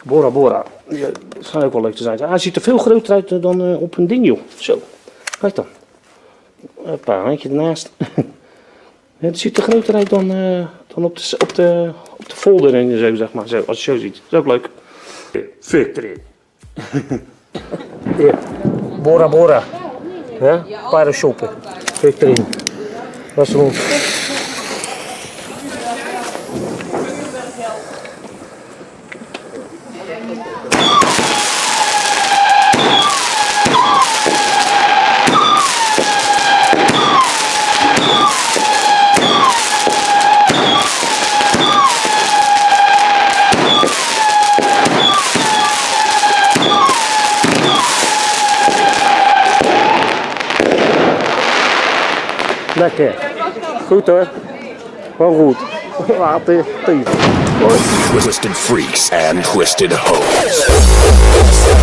Bora Bora. Ja, dat schijnt ook wel leuk te zijn. Hij ziet er veel groter uit dan op een ding, joh. Zo, kijk dan. Een paar handje ernaast. Ja, het ziet er groter uit dan op de folder en zo, zeg maar. Zo, als je zo ziet. Dat is ook leuk. Victory. Hier. Bora Bora. Ja? Parashoppen. Victory. Dat is rond. Lekker. Goed hoor. Gewoon goed. Water. Twisted freaks and twisted hoes.